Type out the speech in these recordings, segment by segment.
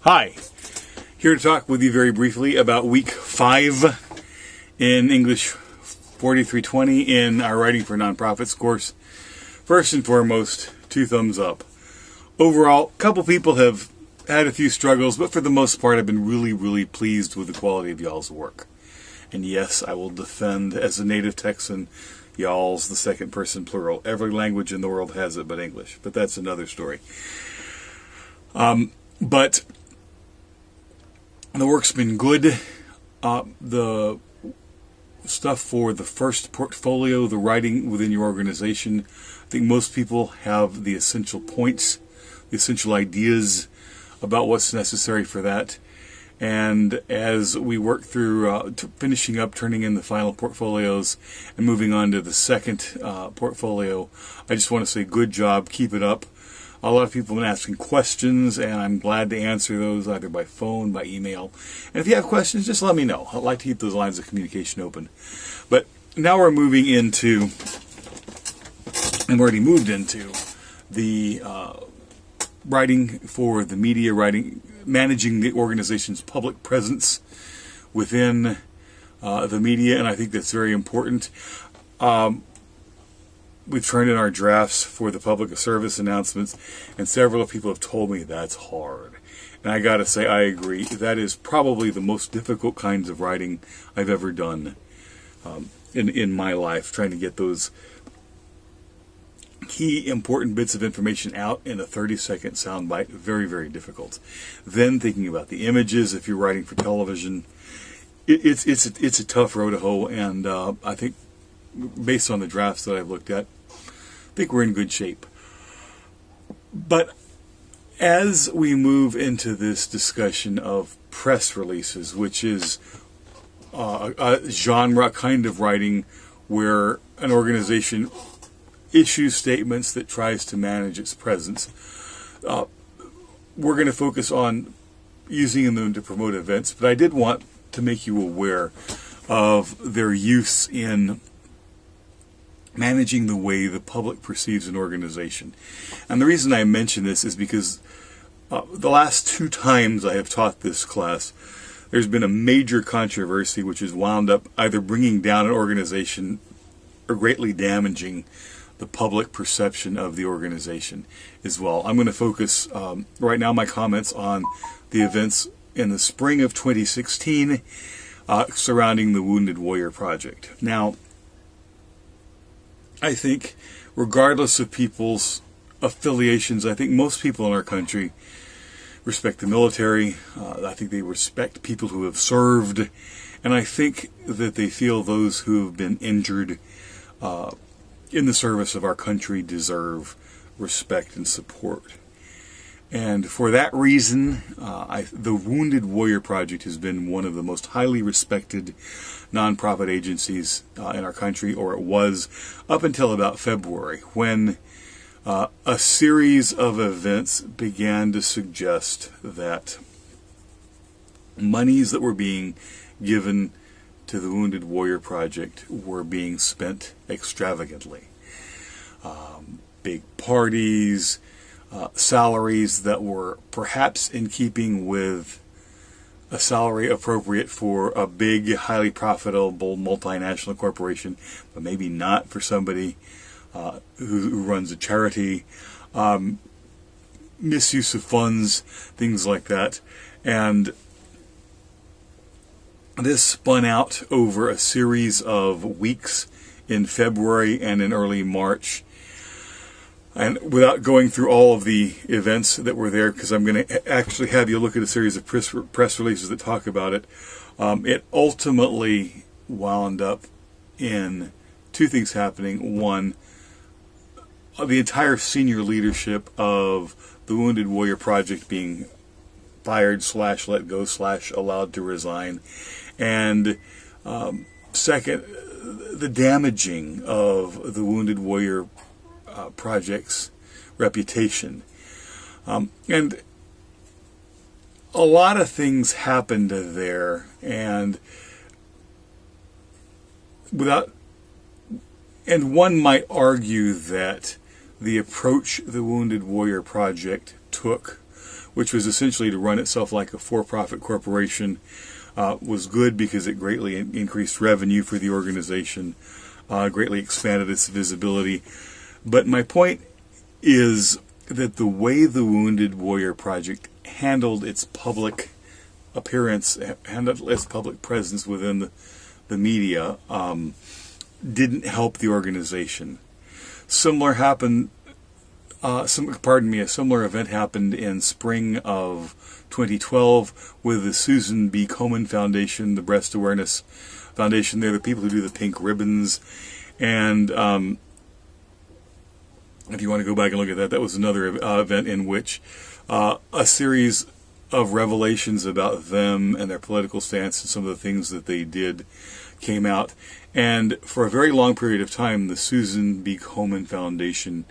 Hi, here to talk with you very briefly about week 5 in English 4320 in our Writing for Nonprofits course. First and foremost, 2 thumbs up. Overall, a couple people have had a few struggles, but for the most part I've been really pleased with the quality of y'all's work. And yes, I will defend, as a native Texan, y'all's the second person plural. Every language in the world has it but English, but that's another story. But the work's been good. The stuff for the first portfolio, the writing within your organization, I think most people have the essential points, the essential ideas about what's necessary for that. And as we work through finishing up, turning in the final portfolios and moving on to the second portfolio, I just want to say good job, keep it up. A lot of people have been asking questions, and I'm glad to answer those either by phone, by email. And if you have questions, just let me know. I'd like to keep those lines of communication open. But now we're moving into, and we already moved into, the writing for the media, managing the organization's public presence within the media, and I think that's very important. We've turned in our drafts for the public service announcements, and several people have told me that's hard. And I gotta say, I agree. That is probably the most difficult kinds of writing I've ever done in my life, trying to get those key important bits of information out in a 30-second soundbite. Very difficult. Then thinking about the images, if you're writing for television, it's a tough row to hoe, and I think based on the drafts that I've looked at, I think we're in good shape. But as we move into this discussion of press releases, which is a genre kind of writing where an organization issues statements that tries to manage its presence, we're going to focus on using them to promote events. But I did want to make you aware of their use in managing the way the public perceives an organization. And the reason I mention this is because the last 2 times I have taught this class, there's been a major controversy which has wound up either bringing down an organization or greatly damaging the public perception of the organization as well. I'm going to focus right now my comments on the events in the spring of 2016 surrounding the Wounded Warrior Project. Now, I think, regardless of people's affiliations, I think most people in our country respect the military. I think they respect people who have served, and I think that they feel those who have been injured in the service of our country deserve respect and support. And for that reason, the Wounded Warrior Project has been one of the most highly respected nonprofit agencies in our country, or it was up until about February, when a series of events began to suggest that monies that were being given to the Wounded Warrior Project were being spent extravagantly. Big parties, salaries that were perhaps in keeping with a salary appropriate for a big, highly profitable multinational corporation, but maybe not for somebody who runs a charity. Misuse of funds, things like that. And this spun out over a series of weeks in February and in early March. And without going through all of the events that were there, because I'm going to actually have you look at a series of press releases that talk about it, it ultimately wound up in 2 things happening. One, the entire senior leadership of the Wounded Warrior Project being fired / let go / allowed to resign. And second, the damaging of the Wounded Warrior Project's reputation. And a lot of things happened there, and one might argue that the approach the Wounded Warrior Project took which was essentially to run itself like a for-profit corporation, was good because it greatly increased revenue for the organization, greatly expanded its visibility. But my point is that the way the Wounded Warrior Project handled its public appearance, handled its public presence within the media, didn't help the organization. Similar happened. A similar event happened in spring of 2012 with the Susan B. Komen Foundation, the Breast Awareness Foundation. They're the people who do the pink ribbons. And if you want to go back and look at that, that was another event in which a series of revelations about them and their political stance and some of the things that they did came out. And for a very long period of time, the Susan B. Komen Foundation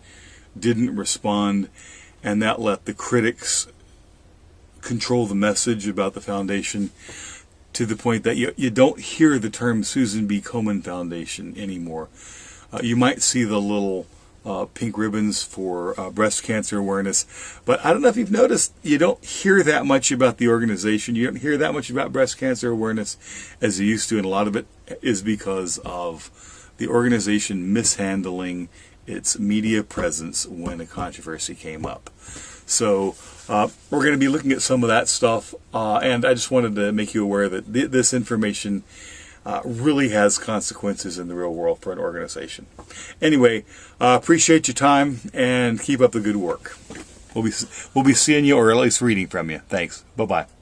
didn't respond, and that let the critics control the message about the foundation to the point that you don't hear the term Susan B. Komen Foundation anymore. You might see the little pink ribbons for breast cancer awareness, but I don't know if you've noticed, you don't hear that much about the organization. You don't hear that much about breast cancer awareness as you used to, and a lot of it is because of the organization mishandling its media presence when a controversy came up. So we're going to be looking at some of that stuff, and I just wanted to make you aware that this information really has consequences in the real world for an organization. Anyway, appreciate your time and keep up the good work. We'll be seeing you, or at least reading from you. Thanks. Bye-bye.